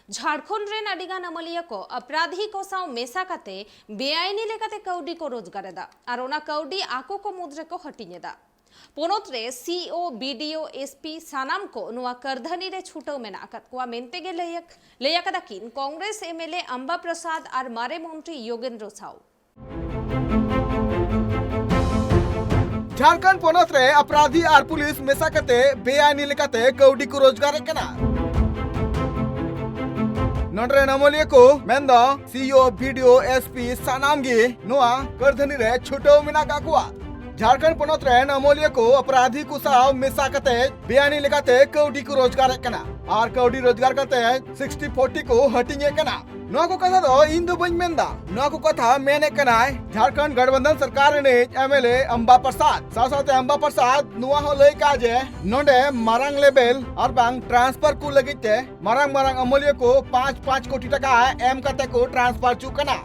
Jharkhand rain अडिगान अमलिया को अपराधी को साव मेसा कते बेआईनी लेकाते कौडी को रोजगार दा और ओना कौडी आको को मुद्रे को हटिने दा पोनोत रे सीओ बीडीओ एसपी सानाम को नुआ करधनी रे छूटो मेना अकत कुआ मेनते गे लेयक दाकिन कांग्रेस एमएलए अंबा प्रसाद और मारे मंत्री योगेंद्र साव झारखंड पोनोत रे अपराधी और पुलिस मेसा कते बेआईनी लेकाते कौडी को रोजगार कना नोड्रे नमोलिया को मेंदो सीओ बीडीओ एसपी सानाम गे नोआ करधनी रे छुटो मिना का कुआ झारखंड पोनोत रे नमोलिया को अपराधी को साव मेसा कते बेआईनी लेकाते कौडी को रोजगार कना और कौडी रोजगार करते 60-40 को हटिंगे कना नोआ को कथा दो इन दो बन मेंदा नोआ को कथा मेने कनाय झारखंड गठबंधन सरकार ने एमएलए अंबा प्रसाद साथ अंबा प्रसाद नुआ हो लय काजे नोडे मारांग लेवल और बांग ट्रांसफर को लगिते मारांग अमूल्य को 5-5 कोटी टका एम कते को ट्रांसफर चुकना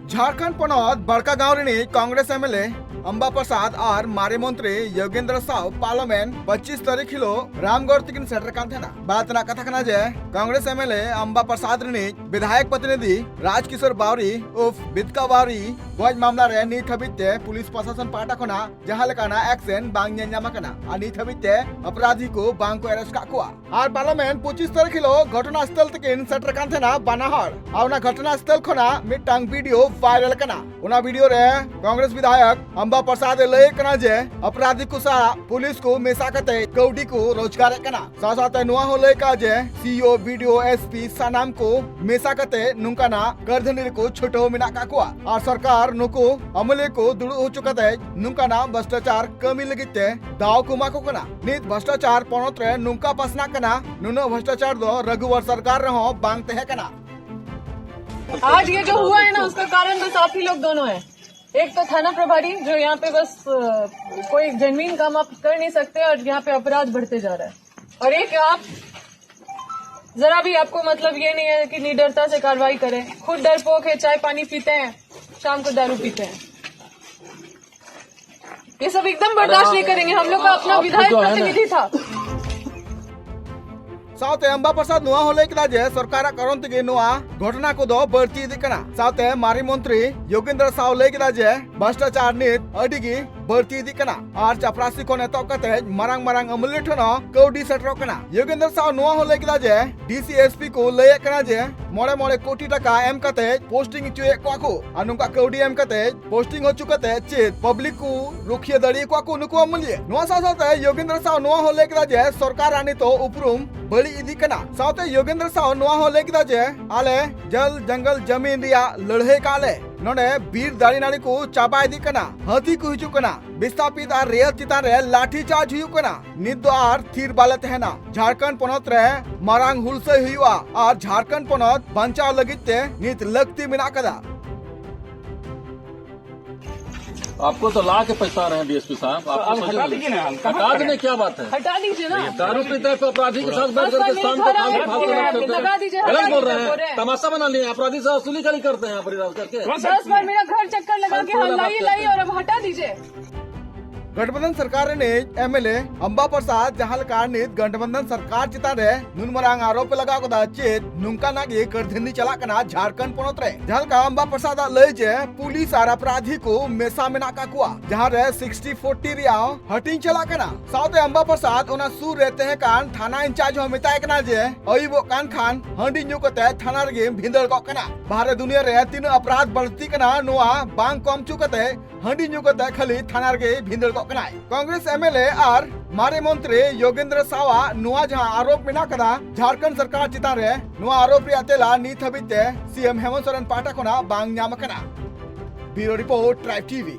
झारखंड पोनोत बड़का गांव रे कांग्रेस एमएलए अंबा प्रसाद और मारे मंत्री योगेंद्र साव पार्लियामेंट 25 तारीख हिलो रामगढ़ तक सेटर कान थेना बातना कथा कना जे कांग्रेस एमएलए अंबा प्रसाद रे विधायक प्रतिनिधि राजकिशोर बावरी उफ बिदका बावरी गज मामला रे नीत हबिते पुलिस प्रशासन पाटा खना जहां लेकाना एक्शन बांग न्यामा कना आ नीत हबिते अपराधी को बांग को अरेस्ट काकुआ और पार्लियामेंट 25 तारीख हिलो घटना स्थल तक सेटर कान थेना बानाहर आउना घटना स्थल खना मिटांग वीडियो वायरल कना उना वीडियो रे कांग्रेस विधायक अंबा प्रसाद लय कना जे अपराधी को सा पुलिस को मेसा कते कौडी को रोजगार कना साथ नुआ हो लय का जे सीओ बीडीओ एसपी सानाम को मेसा कते नुंकाना करधनी को छोटो मिना काकुआ और सरकार नुको अमले को दुड़ हो चुकाते नुंकाना भ्रष्टाचार कमी लगिते दाव को माको कना नित भ्रष्टाचार पोनोत रे नुंका पसना कना नुनो भ्रष्टाचार दो रघुवर सरकार रहो बांगते है कना आज ये जो हुआ है ना उसका कारण बस आप ही लोग दोनों हैं। एक तो थाना प्रभारी जो यहाँ पे बस कोई जेन्युइन काम आप कर नहीं सकते और यहाँ पे अपराध बढ़ते जा रहा है और एक आप जरा भी आपको मतलब ये नहीं है कि निडरता से कार्रवाई करें। खुद डरपोक है, चाय पानी पीते हैं, शाम को दारू पीते हैं। ये सब एकदम बर्दाश्त नहीं करेंगे। हम लोग का अपना विधायक प्रतिनिधि था। साथ अंबा प्रसाद नुआ होले किदा जे सरकार करंत गे नुआ घटना को दो बढ़ती दिकना साथ मारी मंत्री योगेंद्र साव ले किदा जे भ्रष्टाचार नीत अडिगी बढ़ती दिकना और चपरासी को नेतो कते मारांग अमूल्य ठनो कौडी सेटरो कना योगेंद्र साव नुआ होले किदा जे डीसीएसपी को ले कना जे मोड़े कोटी टका एम कते पोस्टिंग चुए क्वाको अनुका कौडी एम कते पोस्टिंग हो चुकते चेत पब्लिक को रुखिए दड़ी क्वाको नुको अमूल्य नुआ साथ योगेंद्र साव नुआ होले किदा जे सरकार आनी तो उपरुम बड़ी इदी कना साथ योगेंद्र साव नुआ होले किदा जे आले जल जंगल जमीन रिया लड़े काले नोने बीर दाड़ी नाड़ी को चाबा इदी कना हाथी को हिजु कना विस्थापित और रेल चितान रे लाठी चार्ज हुई कना निद और थीर बालत है ना झारखंड पोनोत रे मारांग हुलसे हुआ और झारखंड पोनोत बंचाव लगिते नित लगती मिना कदा आपको तो ला के पछता रहे हैं डीएसपी साहब। आप हटा दीजिए ना। हटा देने क्या बात है? हटा दीजिए ना। दारू पीते हैं तो अपराधी के साथ बैठ करके शाम को लगा दीजिए। गलत बोल रहे हैं, तमाशा बना लिए। अपराधी से वसूली करी करते हैं परिवार करके 10 बार मेरा घर चक्कर लगा के लाई और अब हटा दीजिए। गठबंधन सरकार ने एमएलए अंबा प्रसाद जहां कारनित गठबंधन सरकार चिता रे नुनमरांग आरोप लगा को चेत नुंका नागे करधनी चला कना झारखंड पोनोत रे जहां का अंबा प्रसाद लय जे पुलिस और अपराधी को मेसा मेना का कुआ जहां रे 60-40 रियाओ हटिंग चला कना साउथ अंबा प्रसाद ओना सुर रहते हैं कान थाना इंचार्ज हो मिताय कना जे अइबो कान खान हंडी न्युकते थाना रे भिंदर को कना बाहर दुनिया रे तीन अपराध बढ़ती कना नुआ बांग कम चुकते हंडी न्युकते खाली थाना रे भिंदर को कांग्रेस एमएलए और मारे मंत्री योगेंद्र सावा नुआ जहां आरोप में ना कदा झारखंड सरकार चिता रे नुआ आरोप रियातेला नीत हबिते सीएम हेमंत सोरेन पाठक होना बांग न्याम कना ब्यूरो रिपोर्ट ट्राइब टीवी।